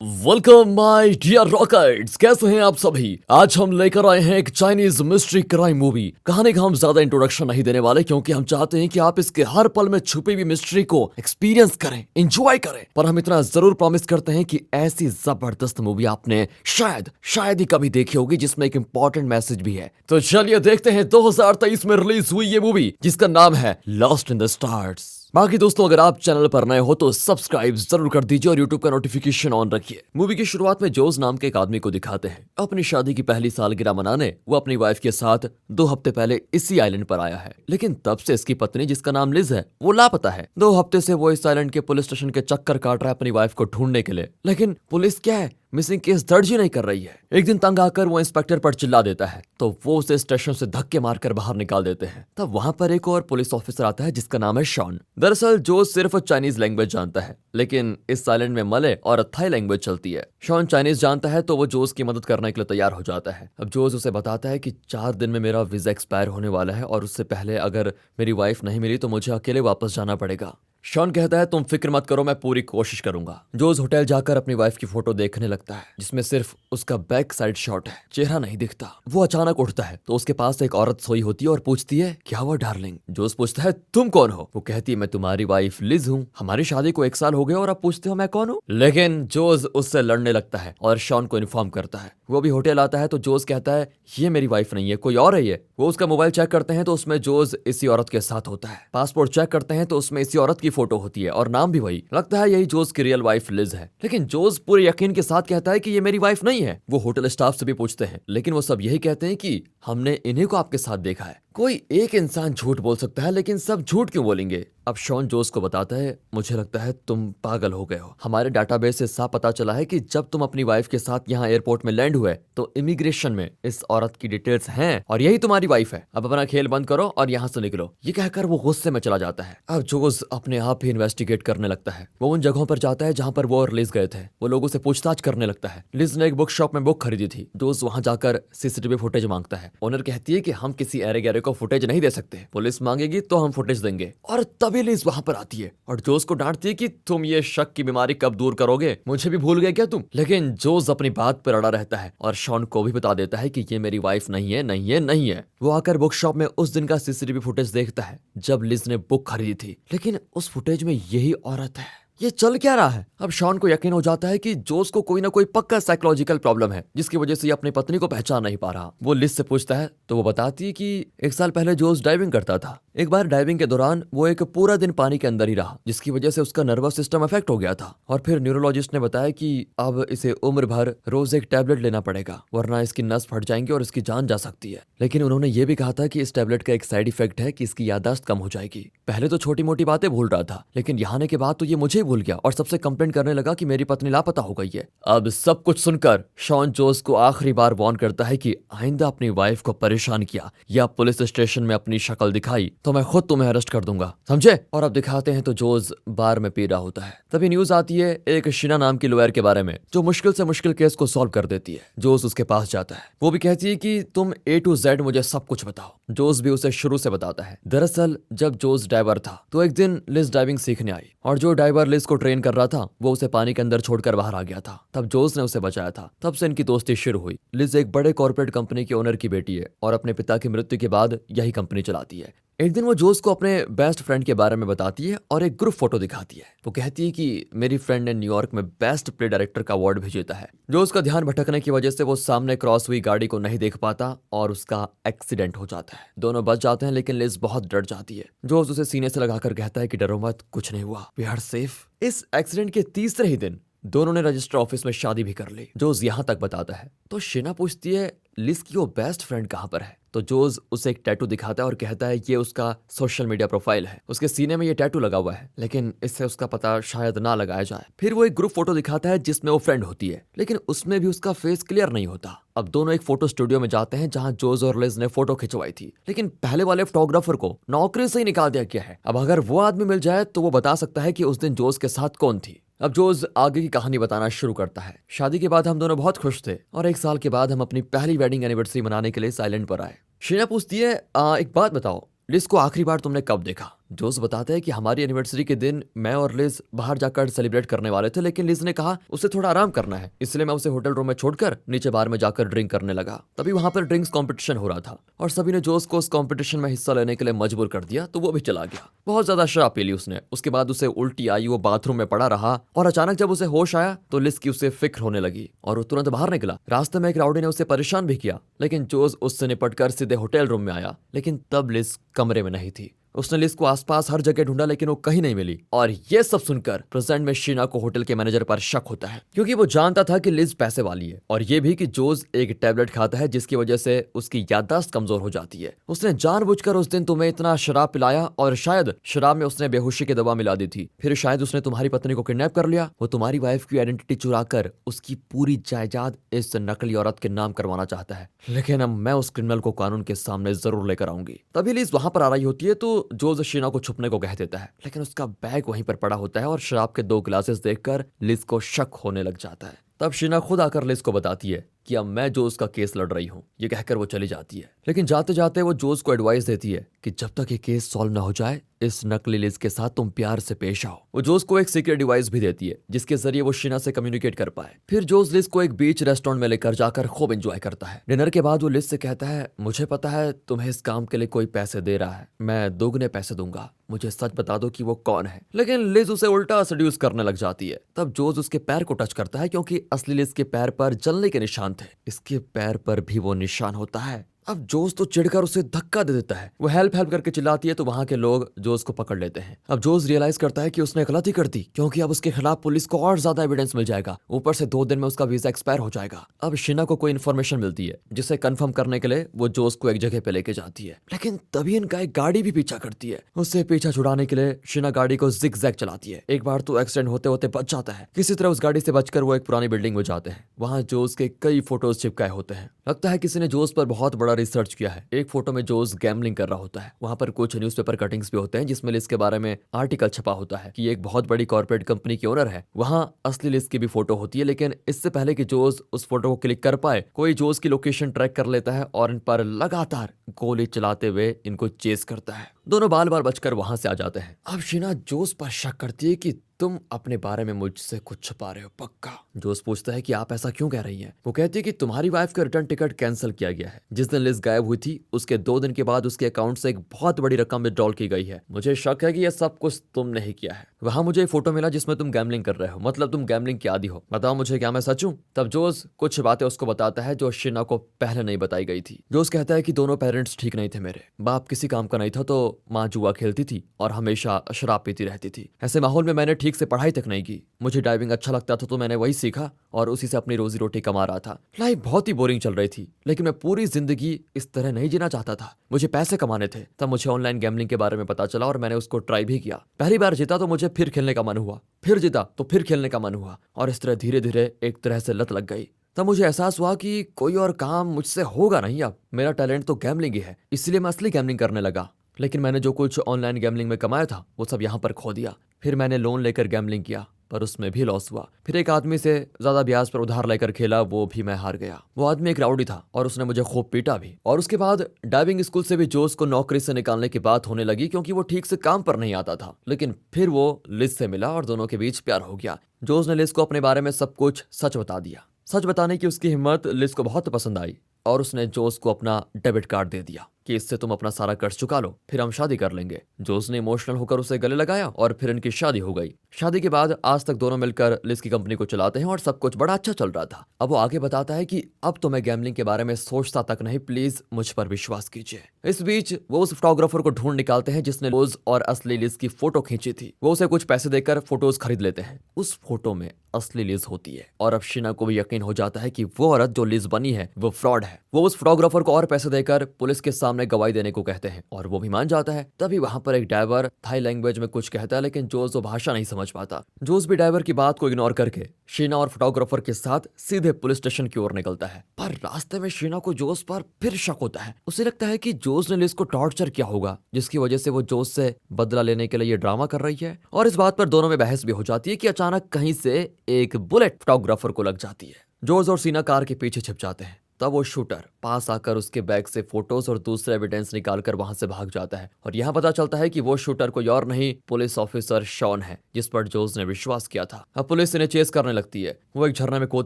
Welcome my dear rockets, कैसे हैं आप सभी। आज हम लेकर आए हैं एक चाइनीज मिस्ट्री क्राइम मूवी। कहानी का हम ज्यादा इंट्रोडक्शन नहीं देने वाले क्योंकि हम चाहते हैं कि आप इसके हर पल में छुपी हुई मिस्ट्री को एक्सपीरियंस करें, एंजॉय करें। पर हम इतना जरूर प्रॉमिस करते हैं कि ऐसी जबरदस्त मूवी आपने शायद ही कभी देखी होगी जिसमें एक इंपॉर्टेंट मैसेज भी है। तो चलिए देखते हैं 2023 में रिलीज हुई ये मूवी जिसका नाम है लॉस्ट इन द स्टार्स। बाकी दोस्तों, अगर आप चैनल पर नए हो तो सब्सक्राइब जरूर कर दीजिए और यूट्यूब का नोटिफिकेशन ऑन रखिए। मूवी की शुरुआत में जोस नाम के एक आदमी को दिखाते हैं। अपनी शादी की पहली सालगिरह मनाने वो अपनी वाइफ के साथ 2 हफ्ते पहले इसी आइलैंड पर आया है, लेकिन तब से इसकी पत्नी जिसका नाम लिज है वो लापता है। 2 हफ्ते से वो इस आइलैंड के पुलिस स्टेशन के चक्कर काट रहा है अपनी वाइफ को ढूंढने के लिए, लेकिन पुलिस क्या है, मिसिंग केस दर्ज ही नहीं कर रही है। एक दिन तंग आकर वो इंस्पेक्टर पर चिल्ला देता है तो वो उसे स्टेशन से धक्के मारकर बाहर निकाल देते हैं। तब वहां पर एक और पुलिस ऑफिसर आता है जिसका नाम है शॉन। दरअसल जो सिर्फ चाइनीज लैंग्वेज जानता है, लेकिन इस आइलैंड में मलय और थाई लैंग्वेज चलती है। शॉन चाइनीज जानता है तो वो जोस की मदद करने के लिए तैयार हो जाता है। अब जोस उसे बताता है कि 4 दिन में मेरा वीजा एक्सपायर होने वाला है और उससे पहले अगर मेरी वाइफ नहीं मिली तो मुझे अकेले वापस जाना पड़ेगा। शॉन कहता है तुम फिक्र मत करो, मैं पूरी कोशिश करूंगा। जोस होटल जाकर अपनी वाइफ की फोटो देखने लगता है जिसमें सिर्फ उसका बैक साइड शॉट है, चेहरा नहीं दिखता। वो अचानक उठता है तो उसके पास एक औरत सोई होती है और पूछती है क्या हुआ डार्लिंग। जोस पूछता है तुम कौन हो। वो कहती है मैं तुम्हारी वाइफ लिज हूँ, हमारी शादी को 1 साल हो गया और अब पूछते हो मैं कौन हूँ। लेकिन जोस उससे लड़ने लगता है और शॉन को इन्फॉर्म करता है। वो भी होटल आता है तो जोस कहता है ये मेरी वाइफ नहीं है, कोई और है ये। वो उसका मोबाइल चेक करते हैं तो उसमें जोस इसी औरत के साथ होता है। पासपोर्ट चेक करते हैं तो उसमें इसी औरत की फोटो होती है और नाम भी वही। लगता है यही जोस की रियल वाइफ लिज है, लेकिन जोस पूरे यकीन के साथ कहता है कि ये मेरी वाइफ नहीं है। वो होटल स्टाफ से भी पूछते हैं, लेकिन वो सब यही कहते हैं कि हमने इन्हीं को आपके साथ देखा है। कोई एक इंसान झूठ बोल सकता है, लेकिन सब झूठ क्यों बोलेंगे। अब शॉन जोस को बताता है मुझे लगता है तुम पागल हो गए हो। हमारे डाटाबेस से साफ पता चला है कि जब तुम अपनी वाइफ के साथ यहाँ एयरपोर्ट में लैंड हुए तो इमिग्रेशन में इस औरत की डिटेल्स हैं और यही तुम्हारी वाइफ है। अब अपना खेल बंद करो और यहाँ से निकलो। ये कहकर वो गुस्से में चला जाता है। अब जोस अपने आप ही इन्वेस्टिगेट करने लगता है। वो उन जगहों पर जाता है जहाँ पर वो और लिज गए थे। वो लोगों से पूछताछ करने लगता है। लिज ने एक बुक शॉप में बुक खरीदी थी। जोस वहाँ जाकर सीसीटीवी फुटेज मांगता है। ओनर कहती है कि हम किसी अरे गहरे को फुटेज नहीं दे सकते, पुलिस मांगेगी तो हम फुटेज देंगे। और तभी लिज वहाँ पर आती है और जोस को डांटती है कि तुम ये शक की बीमारी कब दूर करोगे, मुझे भी भूल गए क्या तुम। लेकिन जोस अपनी बात पर अड़ा रहता है और शॉन को भी बता देता है कि ये मेरी वाइफ नहीं है, नहीं है, नहीं है। वो आकर बुक शॉप में उस दिन का सीसीटीवी फुटेज देखता है जब लिज ने बुक खरीदी थी, लेकिन उस फुटेज में यही औरत है। ये चल क्या रहा है। अब शॉन को यकीन हो जाता है कि जोस को कोई ना कोई पक्का साइकोलॉजिकल प्रॉब्लम है जिसकी वजह से ये अपनी पत्नी को पहचान नहीं पा रहा। वो लिज से पूछता है तो वो बताती है कि 1 साल पहले जोस डाइविंग करता था। एक बार डाइविंग के दौरान वो एक पूरा दिन पानी के अंदर ही रहा जिसकी वजह से उसका नर्वस सिस्टम अफेक्ट हो गया था और फिर न्यूरोलॉजिस्ट ने बताया कि अब इसे उम्र भर रोज एक टैबलेट लेना पड़ेगा वरना इसकी नस फट जाएंगी और इसकी जान जा सकती है। लेकिन उन्होंने ये भी कहा था कि इस टैबलेट का एक साइड इफेक्ट है कि इसकी याददाश्त कम हो जाएगी। पहले तो छोटी मोटी बातें भूल रहा था, लेकिन यहाँ आने के बाद तो ये मुझे ही भूल गया और सबसे कंप्लेंट करने लगा कि मेरी पत्नी लापता हो गई है। अब सब कुछ सुनकर शॉन जोस को आखिरी बार वार्न करता है कि आइंदा अपनी वाइफ को परेशान किया या पुलिस स्टेशन में अपनी शक्ल दिखाई तो मैं खुद तुम्हें अरेस्ट कर दूंगा, समझे। और अब दिखाते हैं तो जोस बार में पी रहा होता है। तभी न्यूज आती है एक शीना नाम की लॉयर के बारे में जो मुश्किल से मुश्किल केस को सॉल्व कर देती है। जोस उसके पास जाता है। वो भी कहती है कि तुम A to Z मुझे सब कुछ बताओ। जोस भी उसे शुरू से बताता है। दरअसल जब जोस डाइवर था तो एक दिन लिज डाइविंग सीखने आई और जो डाइवर लिज को ट्रेन कर रहा था वो उसे पानी के अंदर छोड़कर बाहर आ गया था। तब जोस ने उसे बचाया था। तब से इनकी दोस्ती शुरू हुई। लिज एक बड़े कॉर्पोरेट कंपनी के ओनर की बेटी है और अपने पिता की मृत्यु के बाद यही कंपनी चलाती है। एक दिन वो जोस को अपने बेस्ट फ्रेंड के बारे में बताती है और एक ग्रुप फोटो दिखाती है। वो कहती है कि मेरी फ्रेंड ने न्यूयॉर्क में बेस्ट प्ले डायरेक्टर का अवार्ड भी जीता है। जोस का ध्यान भटकने की वजह से वो सामने क्रॉस हुई गाड़ी को नहीं देख पाता और उसका एक्सीडेंट हो जाता है। दोनों बच जाते हैं लेकिन लिज बहुत डर जाती है। जोस उसे सीने से लगाकर कहता है कि डरो मत, कुछ नहीं हुआ, वी आर सेफ। इस एक्सीडेंट के तीसरे ही दिन दोनों ने रजिस्टर ऑफिस में शादी भी कर ली। जोस यहाँ तक बताता है तो शीना पूछती है लिज की वो बेस्ट फ्रेंड कहाँ पर है। तो जोस उसे एक टैटू दिखाता है और कहता है ये उसका सोशल मीडिया प्रोफाइल है। उसके सीने में ये टैटू लगा हुआ है, लेकिन इससे उसका पता शायद ना लगाया जाए। फिर वो एक ग्रुप फोटो दिखाता है जिसमें वो फ्रेंड होती है, लेकिन उसमें भी उसका फेस क्लियर नहीं होता। अब दोनों एक फोटो स्टूडियो में जाते हैं जहां जोस और लिज ने फोटो खिंचवाई थी, लेकिन पहले वाले फोटोग्राफर को नौकरी से ही निकाल दिया गया है। अब अगर वो आदमी मिल जाए तो वो बता सकता है कि उस दिन जोस के साथ कौन थी। अब जोस आगे की कहानी बताना शुरू करता है। शादी के बाद हम दोनों बहुत खुश थे और 1 साल के बाद हम अपनी पहली वेडिंग एनिवर्सरी मनाने के लिए इस आइलैंड पर आए। शीना पूछती है एक बात बताओ, लिज को आखिरी बार तुमने कब देखा। जोस बताते हैं कि हमारी एनिवर्सरी के दिन मैं और लिज बाहर जाकर सेलिब्रेट करने वाले थे, लेकिन लिज ने कहा उसे थोड़ा आराम करना है, इसलिए मैं उसे होटल रूम में छोड़कर नीचे बार में जाकर ड्रिंक करने लगा। तभी वहां पर ड्रिंक्स कंपटीशन हो रहा था और सभी ने जोस को उस कंपटीशन में हिस्सा लेने के लिए मजबूर कर दिया, तो वो भी चला गया। बहुत ज्यादा शराब पी ली उसने। उसके बाद उसे उल्टी आई, वो बाथरूम में पड़ा रहा और अचानक जब उसे होश आया तो लिज की उसे फिक्र होने लगी और वो तुरंत बाहर निकला। रास्ते में एक राउडी ने उसे परेशान भी किया, लेकिन जोस उससे निपटकर सीधे होटल रूम में आया, लेकिन तब लिज कमरे में नहीं थी। उसने लिज को आसपास हर जगह ढूंढा, लेकिन वो कहीं नहीं मिली। और ये सब सुनकर प्रेजेंट में शीना को होटल के मैनेजर पर शक होता है, क्योंकि वो जानता था कि लिज पैसे वाली है और ये भी कि जोस एक टैबलेट खाता है जिसकी वजह से उसकी याददाश्त कमजोर हो जाती है। उसने जानबूझकर उस दिन तुम्हें इतना शराब पिलाया और शायद शराब में उसने बेहोशी की दवा मिला दी थी। फिर शायद उसने तुम्हारी पत्नी को किडनैप कर लिया। वो तुम्हारी वाइफ की आइडेंटिटी चुराकर उसकी पूरी जायदाद इस नकली औरत के नाम करवाना चाहता है, लेकिन अब मैं उस क्रिमिनल को कानून के सामने जरूर लेकर आऊंगी। तभी लिज वहां पर आ रही होती है तो जोस शीना को छुपने को कह देता है, लेकिन उसका बैग वहीं पर पड़ा होता है और शराब के 2 ग्लासेस देखकर लिज को शक होने लग जाता है। तब शीना खुद आकर लिज को बताती है कि अब मैं जोस का केस लड़ रही हूँ। ये कहकर वो चली जाती है, लेकिन जाते जाते वो जोस को एडवाइस देती है कि जब तक ये केस सॉल्व ना हो जाए इस नकली लिज के साथ तुम प्यार से पेश आओ। वो जोस को एक सीक्रेट डिवाइस भी देती है जिसके जरिए वो शीना से कम्युनिकेट कर पाए। फिर जोस लिज को एक बीच रेस्टोरेंट में लेकर जाकर खूब एंजॉय करता है। डिनर के बाद वो लिज से कहता है, मुझे पता है तुम्हें इस काम के लिए कोई पैसे दे रहा है, मैं दोगुने पैसे दूंगा, मुझे सच बता दो कि वो कौन है। लेकिन लिज उसे उल्टा सेड्यूस करने लग जाती है। तब जोस उसके पैर को टच करता है, क्योंकि असली लिज के पैर पर जलने के निशान थे। इसके पैर पर भी वो निशान होता है। अब जोस तो चिढ़कर उसे धक्का दे देता है। वो हेल्प हेल्प करके चिल्लाती है तो वहां के लोग जोस को पकड़ लेते हैं। अब जोस रियलाइज करता है कि उसने गलती कर दी, क्योंकि अब उसके खिलाफ पुलिस को और ज्यादा एविडेंस मिल जाएगा। ऊपर से 2 दिन में उसका वीजा एक्सपायर हो जाएगा। अब शीना को कोई इन्फॉर्मेशन मिलती है जिसे कंफर्म करने के लिए वो जोस को एक जगह पे लेके जाती है, लेकिन तभी इनका एक गाड़ी भी पीछा करती है। उससे पीछा छुड़ाने के लिए शीना गाड़ी को जिग जैग चलाती है। एक बार तो एक्सीडेंट होते होते बच जाता है। किसी तरह उस गाड़ी से बचकर वो एक पुरानी बिल्डिंग में जाते हैं। वहां जोस के कई फोटोज चिपकाए होते हैं। लगता है किसी ने जोस पर बहुत बड़ा रिसर्च किया है। एक फोटो में जोस गैम्बलिंग कर रहा होता है। वहां पर कुछ न्यूज़पेपर कटिंग्स भी होते हैं जिसमें लिज के बारे में आर्टिकल छपा होता है कि एक बहुत बड़ी कॉर्पोरेट कंपनी की ओनर है। वहां असली लिज की भी फोटो होती है, लेकिन इससे पहले कि जोस उस फोटो को क्लिक कर पाए कोई जोस की लोकेशन ट्रैक कर लेता है और इन पर लगातार गोली चलाते हुए इनको चेस करता है। दोनों बाल बाल बचकर वहां से आ जाते हैं। अब शीना जोस पर शक करती है कि तुम अपने बारे में मुझसे कुछ छुपा रहे हो पक्का। जोस पूछता है कि आप ऐसा क्यों कह रही हैं। वो कहती है कि तुम्हारी वाइफ का रिटर्न टिकट कैंसिल किया गया है। जिस दिन लिज गायब हुई थी उसके 2 दिन के बाद उसके अकाउंट से एक बहुत बड़ी रकम विड्रॉल की गई है। मुझे शक है कि यह सब कुछ तुमने ही किया है। वहां मुझे एक फोटो मिला जिसमें तुम गैम्बलिंग कर रहे हो, मतलब तुम गैम्बलिंग के आदी हो। बताओ मुझे, क्या मैं सच हूँ? तब जोस कुछ बातें उसको बताता है जो शीना को पहले नहीं बताई गई थी। जोस कहता है कि दोनों पेरेंट्स ठीक नहीं थे मेरे। बाप किसी काम का नहीं था तो माँ जुआ खेलती थी और हमेशा शराब पीती रहती थी। ऐसे माहौल में मैंने ठीक से पढ़ाई तक नहीं की। मुझे ड्राइविंग अच्छा लगता था तो मैंने वही सीखा और उसी से अपनी रोजी रोटी कमा रहा था। लाइफ बहुत ही बोरिंग चल रही थी, लेकिन मैं पूरी जिंदगी इस तरह नहीं जीना चाहता था। मुझे पैसे कमाने थे। तब मुझे ऑनलाइन गैम्बलिंग के बारे में पता चला और मैंने उसको ट्राई भी किया। पहली बार जीता तो मुझे फिर खेलने का मन हुआ, फिर जीता तो फिर खेलने का मन हुआ और इस तरह धीरे धीरे एक तरह से लत लग गई। तब मुझे एहसास हुआ कि कोई और काम मुझसे होगा नहीं। अब मेरा टैलेंट तो गैम्बलिंग ही है, इसलिए मैं असली गैम्बलिंग करने लगा। लेकिन मैंने जो कुछ ऑनलाइन गैम्बलिंग में कमाया था वो सब यहाँ पर खो दिया। फिर मैंने लोन लेकर गैम्बलिंग किया पर उसमें भी लॉस हुआ। फिर एक आदमी से ज्यादा ब्याज पर उधार लेकर खेला, वो भी मैं हार गया। वो आदमी एक राउडी था और उसने मुझे खूब पीटा भी। और उसके बाद ड्राइविंग स्कूल से भी जोस को नौकरी से निकालने की बात होने लगी, क्योंकि वो ठीक से काम पर नहीं आता था। लेकिन फिर वो लिज से मिला और दोनों के बीच प्यार हो गया। जोस ने लिज को अपने बारे में सब कुछ सच बता दिया। सच बताने की उसकी हिम्मत लिज को बहुत पसंद आई और उसने जोस को अपना डेबिट कार्ड दे दिया कि इससे तुम अपना सारा कर्ज चुका लो, फिर हम शादी कर लेंगे। जोस ने इमोशनल होकर उसे गले लगाया और फिर इनकी शादी हो गई। शादी के बाद आज तक दोनों मिलकर लिज की कंपनी को चलाते हैं और सब कुछ बड़ा अच्छा चल रहा था। अब वो आगे बताता है कि अब तो मैं गैम्बलिंग के बारे में सोचता तक नहीं, प्लीज मुझ पर विश्वास कीजिए। इस बीच वो उस फोटोग्राफर को ढूंढ निकालते हैं जिसने रोज और असली लिज की फोटो खींची थी। वो उसे कुछ पैसे देकर फोटोज खरीद लेते हैं। उस फोटो में असली लिज होती है और अब शीना को भी यकीन हो जाता है कि वो औरत जो लिज बनी है वो फ्रॉड है। वो उस फोटोग्राफर को और पैसे देकर पुलिस के सामने गवाही देने को कहते हैं और वो भी मान जाता है। तभी वहां पर एक ड्राइवर थाई लैंग्वेज में कुछ कहता है, लेकिन जोस वो भाषा नहीं समझ पाता। जोस भी ड्राइवर की बात को इग्नोर करके शीना और फोटोग्राफर के साथ सीधे पुलिस स्टेशन की ओर निकलता है। पर रास्ते में शीना को जोस पर फिर शक होता है। उसे लगता है कि जोस ने लिज को टॉर्चर किया होगा, जिसकी वजह से वो जोस से बदला लेने के लिए ये ड्रामा कर रही है। और इस बात पर दोनों में बहस भी हो जाती है कि अचानक कहीं से एक बुलेट फोटोग्राफर को लग जाती है। जोस और शीना कार के पीछे छिप जाते हैं तब वो शूटर पास आकर उसके बैग से फोटोज और दूसरे एविडेंस निकालकर वहां से भाग जाता है और यहाँ पता चलता है कि वो शूटर कोई और नहीं, पुलिस ऑफिसर शॉन है, जिस पर जोस ने विश्वास किया था। अब पुलिस इन्हें चेस करने लगती है। वो एक झरने में कूद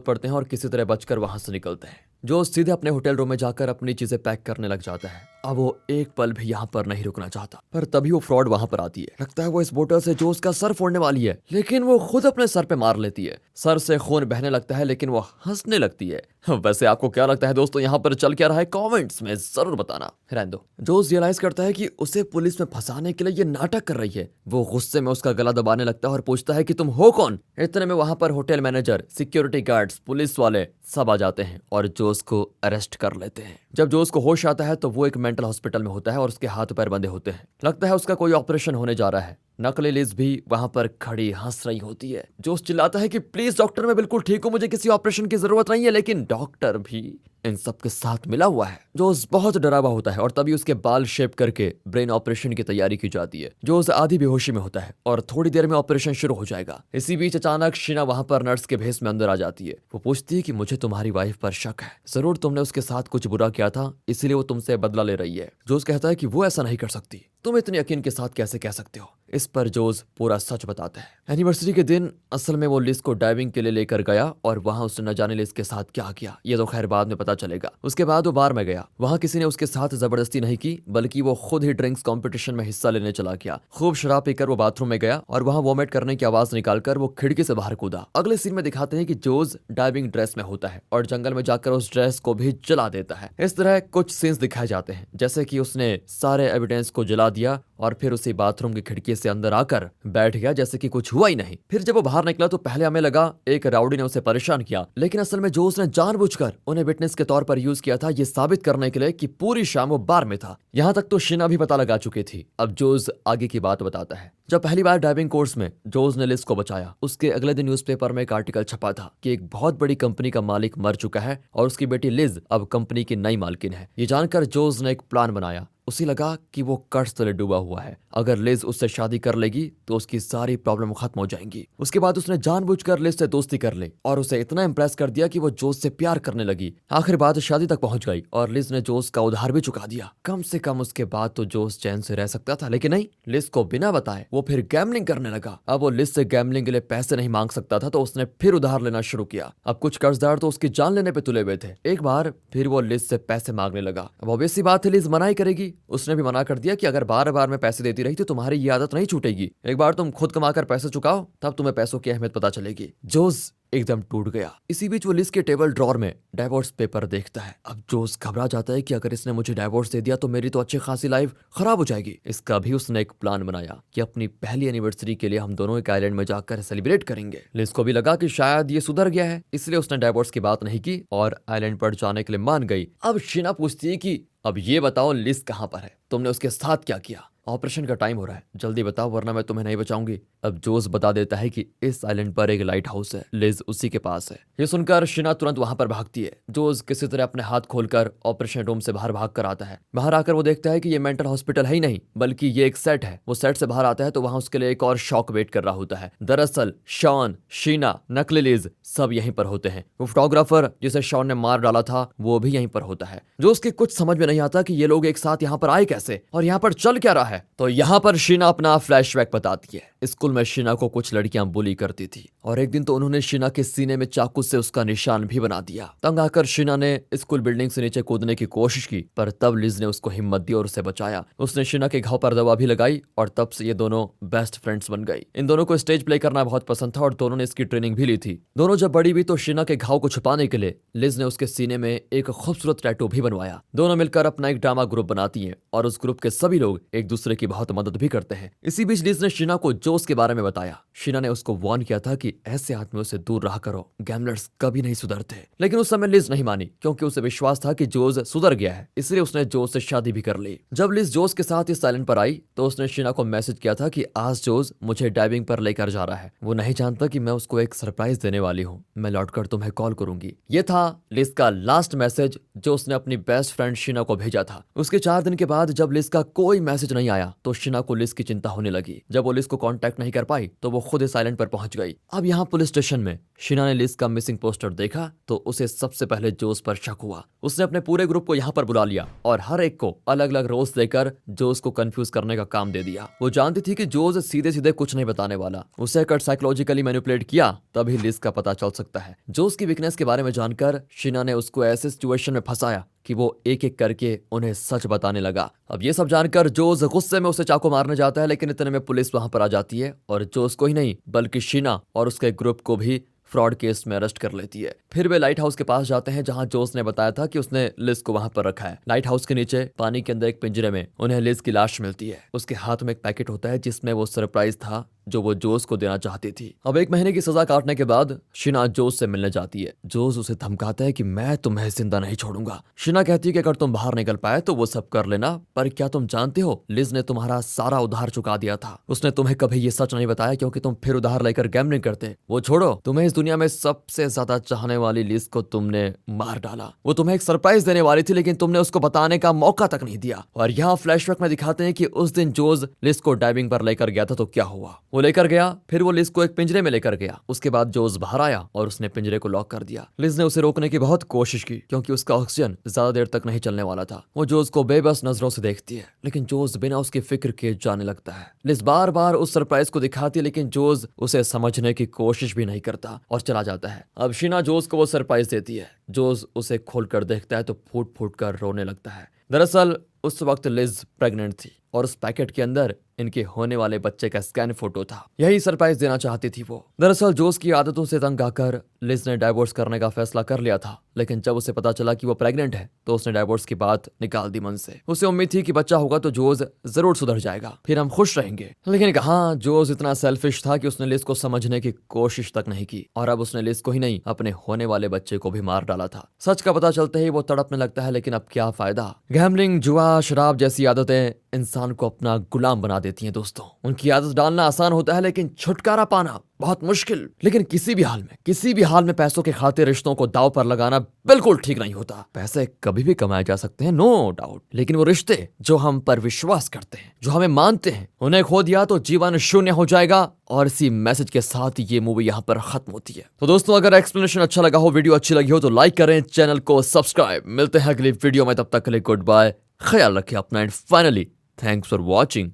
पड़ते हैं और किसी तरह बचकर वहां से निकलते हैं। जोस सीधे अपने होटल रूम में जाकर अपनी चीजें पैक करने लग जाता है। अब वो एक पल भी यहाँ पर नहीं रुकना चाहता, पर तभी वो फ्रॉड वहां पर आती है। लगता है वो इस बोतल से जोस का सर फोड़ने वाली है, लेकिन वो खुद अपने सर पे मार लेती है। सर से खून बहने लगता है, लेकिन वो हंसने लगती है। वैसे आपको क्या लगता है दोस्तों, यहाँ पर चल क्या रहा है? कमेंट्स में जरूर बताना। रहने दो। जोस रियलाइज करता है कि उसे पुलिस में फंसाने के लिए ये नाटक कर रही है। वो गुस्से में उसका गला दबाने लगता है और पूछता है कि तुम हो कौन? इतने में वहां पर hotel manager, security guards, police वाले सब आ जाते हैं और जोस को अरेस्ट कर लेते हैं। जब जोस को होश आता है तो वो एक मेंटल हॉस्पिटल में होता है और उसके हाथ पैर बंधे होते हैं। लगता है उसका कोई ऑपरेशन होने जा रहा है। नकली लिज भी वहां पर खड़ी हंस रही होती है। जोस चिल्लाता है कि प्लीज डॉक्टर, मैं बिल्कुल ठीक हूं, मुझे किसी ऑपरेशन की जरूरत नहीं है। लेकिन डॉक्टर भी इन सब के साथ मिला हुआ है। जोस बहुत डरा हुआ होता है और तभी उसके बाल शेप करके ब्रेन ऑपरेशन की तैयारी की जाती है। जोस आधी बेहोशी में होता है और थोड़ी देर में ऑपरेशन शुरू हो जाएगा। इसी बीच अचानक शीना वहां पर नर्स के भेस में अंदर आ जाती है। वो पूछती है कि मुझे तुम्हारी वाइफ पर शक है, जरूर तुमने उसके साथ कुछ बुरा किया था, इसीलिए वो तुमसे बदला ले रही है। जोस कहता है कि वो ऐसा नहीं कर सकती, तुम इतने यकीन के साथ कैसे कह सकते हो? इस पर जोस पूरा सच बताता है। एनिवर्सरी के दिन असल में वो लिज को डाइविंग के लिए लेकर गया और वहां उसने न जाने लिज के साथ क्या किया, ये तो खैर बाद में पता चलेगा। उसके बाद वो बार में गया। वहां किसी ने उसके साथ जबरदस्ती नहीं की, बल्कि वो खुद ही ड्रिंक्स कंपटीशन में हिस्सा लेने चला गया। खूब शराब पीकर वो बाथरूम में गया और वहां वॉमिट करने की आवाज निकालकर वो खिड़की से बाहर कूदा। अगले सीन में दिखाते हैं कि जोस डाइविंग ड्रेस में होता है और जंगल में जाकर उस ड्रेस को भी जला देता है। इस तरह कुछ सीन्स दिखाए जाते हैं, जैसे कि उसने सारे एविडेंस को जला दिया और फिर उसी बाथरूम की खिड़की से अंदर आकर बैठ गया जैसे कि कुछ हुआ ही नहीं। फिर जब वो बाहर निकला तो पहले हमें लगा एक राउडी ने उसे परेशान किया, लेकिन असल में जोस ने जानबूझकर उन्हें विटनेस के तौर पर यूज किया था, ये साबित करने के लिए कि पूरी शाम वो बार में था। यहाँ तक तो शीना भी पता लगा चुकी थी। अब जोस आगे की बात बताता है। जब पहली बार डाइविंग कोर्स में जोस ने लिज को बचाया, उसके अगले दिन न्यूज़पेपर में एक आर्टिकल छपा था कि एक बहुत बड़ी कंपनी का मालिक मर चुका है और उसकी बेटी लिज अब कंपनी की नई मालकिन है। ये जानकर जोस ने एक प्लान बनाया। उसे लगा कि वो कर्ज तले डूबा हुआ है, अगर लिज उससे शादी कर लेगी तो उसकी सारी प्रॉब्लम खत्म हो जाएंगी। उसके बाद उसने जानबूझकर लिज से दोस्ती कर ली और उसे इतना इंप्रेस कर दिया कि वो जोस से प्यार करने लगी। आखिर बात शादी तक पहुंच गई और लिज ने जोस का उधार भी चुका दिया। कम से कम उसके बाद तो जोस चैन से रह सकता था, लेकिन नहीं, लिज को बिना बताए वो फिर गैम्बलिंग करने लगा। अब वो लिज से गैम्बलिंग के लिए पैसे नहीं मांग सकता था तो उसने फिर उधार लेना शुरू किया। अब कुछ कर्जदार तो उसकी जान लेने पे तुले हुए थे। एक बार फिर वो लिज से पैसे मांगने लगा। अब ऑब्वियस सी बात है, लिज मना ही करेगी। उसने भी मना कर दिया कि अगर बार बार मैं पैसे देती रही तो तुम्हारी ये आदत नहीं छूटेगी। एक बार तुम खुद कमाकर पैसे चुकाओ, तब तुम्हें पैसों की अहमियत पता चलेगी। जोस एकदम टूट गया। इसी बीच वो लिज के टेबल ड्रॉर में डाइवोर्स पेपर देखता है। अब जोस घबरा जाता है कि अगर इसने मुझे डाइवोर्स दे दिया तो मेरी तो अच्छी खासी लाइफ खराब हो जाएगी। इसका भी उसने एक प्लान बनाया कि अपनी पहली एनिवर्सरी के लिए हम दोनों एक आइलैंड में जाकर सेलिब्रेट करेंगे। लिज को भी लगा कि शायद ये सुधर गया है, इसलिए उसने डाइवोर्स की बात नहीं की और आइलैंड पर जाने के लिए मान गई। अब शीना पूछती है कि अब ये बताओ लिज कहाँ पर है, तुमने उसके साथ क्या किया? ऑपरेशन का टाइम हो रहा है, जल्दी बताओ वरना मैं तुम्हें नहीं बचाऊंगी। अब जोस बता देता है कि इस आइलैंड पर एक लाइट हाउस है, लिज उसी के पास है। ये सुनकर शीना तुरंत वहां पर भागती है। जोस किसी तरह अपने हाथ खोलकर ऑपरेशन रूम से बाहर भाग कर आता है। बाहर आकर वो देखता है कि ये मेंटल हॉस्पिटल है ही नहीं, बल्कि ये एक सेट है। वो सेट से बाहर आता है तो वहां उसके लिए एक और शॉक वेट कर रहा होता है। दरअसल शॉन, शीना, नकली लिज सब यहीं पर होते हैं। वो फोटोग्राफर जिसे शॉन ने मार डाला था वो भी यहीं पर होता है। जो उसके कुछ समझ में नहीं आता कि ये लोग एक साथ यहाँ पर आए कैसे और यहाँ पर चल क्या रहा है। तो यहाँ पर शीना अपना फ्लैशबैक बताती है। स्कूल में शीना को कुछ लड़कियां बुली करती थी और एक दिन तो उन्होंने शीना के सीने में चाकू से उसका निशान भी बना दिया। तंग आकर शीना ने स्कूल बिल्डिंग से नीचे कूदने की कोशिश की, पर तब लिज ने उसको हिम्मत दी और उसे बचाया। उसने शीना के घाव पर दवा भी लगाई और तब से ये दोनों बेस्ट फ्रेंड्स बन गई। इन दोनों को स्टेज प्ले करना बहुत पसंद था और दोनों ने इसकी ट्रेनिंग भी ली थी। दोनों जब बड़ी हुई तो शीना के घाव को छुपाने के लिए लिज ने उसके सीने में एक खूबसूरत टैटू भी बनवाया। दोनों मिलकर अपना एक ड्रामा ग्रुप बनाती हैं और उस ग्रुप के सभी लोग एक दूसरे की बहुत मदद भी करते हैं। इसी बीच लिज ने शीना को जोस के बारे में बताया। शीना ने उसको वार्न किया था कि ऐसे आदमियों से दूर रहा करो, गैम्बलर्स कभी नहीं सुधरते। लेकिन उस समय लिज नहीं मानी क्योंकि उसे विश्वास था कि जोस सुधर गया है, इसलिए उसने जोस से शादी भी कर ली। जब लिज जोस के साथ इस आइलैंड पर आई तो उसने शीना को मैसेज किया था कि आज जोस मुझे डाइविंग पर लेकर जा रहा है। वो नहीं जानता कि मैं उसको एक सरप्राइज देने वाली हूँ, मैं लौटकर तुम्हें कॉल करूंगी। ये था लिज का लास्ट मैसेज जो उसने अपनी बेस्ट फ्रेंड शीना को भेजा था। उसके 4 दिन के बाद जब लिज का कोई मैसेज नहीं आया तो शीना को लिज की चिंता होने लगी। जब वो लिज को कांटेक्ट नहीं कर पाई तो वो खुद इस आइलैंड पर पहुंच गई। अब अब यहाँ पुलिस स्टेशन में शीना ने लिज का मिसिंग पोस्टर देखा तो उसे सबसे पहले जोस पर शक हुआ। उसने अपने पूरे ग्रुप को यहाँ पर बुला लिया और हर एक को अलग अलग रोल्स देकर जोस को कंफ्यूज करने का काम दे दिया। वो जानती थी कि जोस सीधे सीधे कुछ नहीं बताने वाला। उसे अगर साइकोलॉजिकली मैनिपुलेट किया तभी लिज का पता चल सकता है। जोस की वीकनेस के बारे में जानकर शीना ने उसको ऐसे सिचुएशन में फंसाया कि वो एक एक करके उन्हें सच बताने लगा। अब ये सब जानकर जोस गुस्से में उसे चाकू मारने जाता है, लेकिन इतने में पुलिस वहां पर आ जाती है और जोस को ही नहीं बल्कि शीना और उसके ग्रुप को भी फ्रॉड केस में अरेस्ट कर लेती है। फिर वे लाइट हाउस के पास जाते हैं जहां जोस ने बताया था कि उसने लिज को वहां पर रखा है। लाइट हाउस के नीचे पानी के अंदर एक पिंजरे में उन्हें लिज की लाश मिलती है। उसके हाथ में एक पैकेट होता है जिसमें वो सरप्राइज था जो वो जोस को देना चाहती थी। अब 1 महीने की सजा काटने के बाद शीना जोस से मिलने जाती है। जोस उसे धमकाता है कि मैं तुम्हें जिंदा नहीं छोड़ूंगा। शीना कहती है कि अगर तुम बाहर निकल पाए तो वो सब कर लेना, पर क्या तुम जानते हो लिज ने तुम्हारा सारा उधार चुका दिया था। उसने तुम्हें कभी ये सच नहीं बताया क्योंकि तुम फिर उधार लेकर गैम्बलिंग करते। वो छोड़ो, तुम्हें इस दुनिया में सबसे ज्यादा चाहने वाली लिज को तुमने मार डाला। वो तुम्हें एक सरप्राइज देने वाली थी लेकिन तुमने उसको बताने का मौका तक नहीं दिया। और यहाँ फ्लैशबैक में दिखाते हैं कि उस दिन जोस लिज को डाइविंग पर लेकर गया था तो क्या हुआ। वो लेकर गया, फिर वो लिज को एक पिंजरे में लेकर गया। उसके बाद जोस बाहर आया और उसने पिंजरे को लॉक कर दिया। लिज ने उसे रोकने की बहुत कोशिश की क्योंकि उसका ऑक्सीजन ज्यादा देर तक नहीं चलने वाला था। वो जोस को बेबस नजरों से देखती है लेकिन जोस बिना उसकी फिक्र के जाने लगता है। लिज बार बार उस सरप्राइज को दिखाती है लेकिन जोस उसे समझने की कोशिश भी नहीं करता और चला जाता है। अब शीना जोस को वो सरप्राइज देती है। जोस उसे खोलकर देखता है तो फूट फूट कर रोने लगता है। दरअसल उस वक्त लिज प्रेग्नेंट थी और उस पैकेट के अंदर इनके होने वाले बच्चे का स्कैन फोटो था। यही सरप्राइज देना चाहती थी वो। दरअसल जोस की आदतों से तंग आकर लिज ने डाइवोर्स करने का फैसला कर लिया था, लेकिन जब उसे पता चला कि वो प्रेग्नेंट है तो उसने डाइवोर्स की बात निकाल दी मन से। उसे उम्मीद थी कि बच्चा होगा तो जोस जरूर सुधर जाएगा, फिर हम खुश रहेंगे। लेकिन कहाँ, जोस इतना सेल्फिश था कि उसने लिज को समझने की कोशिश तक नहीं की और अब उसने लिज को ही नहीं अपने होने वाले बच्चे को भी मार डाला था। सच का पता चलते ही वो तड़पने लगता है, लेकिन अब क्या फायदा। गैम्बलिंग, जुआ, शराब जैसी आदतें इंसान को अपना गुलाम बना देती हैं दोस्तों। उनकी आदत डालना आसान होता है लेकिन छुटकारा पाना बहुत मुश्किल। लेकिन किसी भी हाल में पैसों के खातिर रिश्तों को दांव पर लगाना बिल्कुल ठीक नहीं होता। पैसे कभी भी कमाए जा सकते हैं, नो डाउट, लेकिन वो रिश्ते जो हम पर विश्वास करते हैं, जो हमें मानते हैं, उन्हें खो दिया तो जीवन शून्य हो जाएगा। और इसी मैसेज के साथ ये मूवी यहाँ पर खत्म होती है। तो दोस्तों, अगर एक्सप्लेनेशन अच्छा लगा हो, वीडियो अच्छी लगी हो तो लाइक करें, चैनल को सब्सक्राइब। मिलते हैं अगली वीडियो में, तब तक के लिए गुड बाय, ख्याल रखें अपना and finally thanks for watching.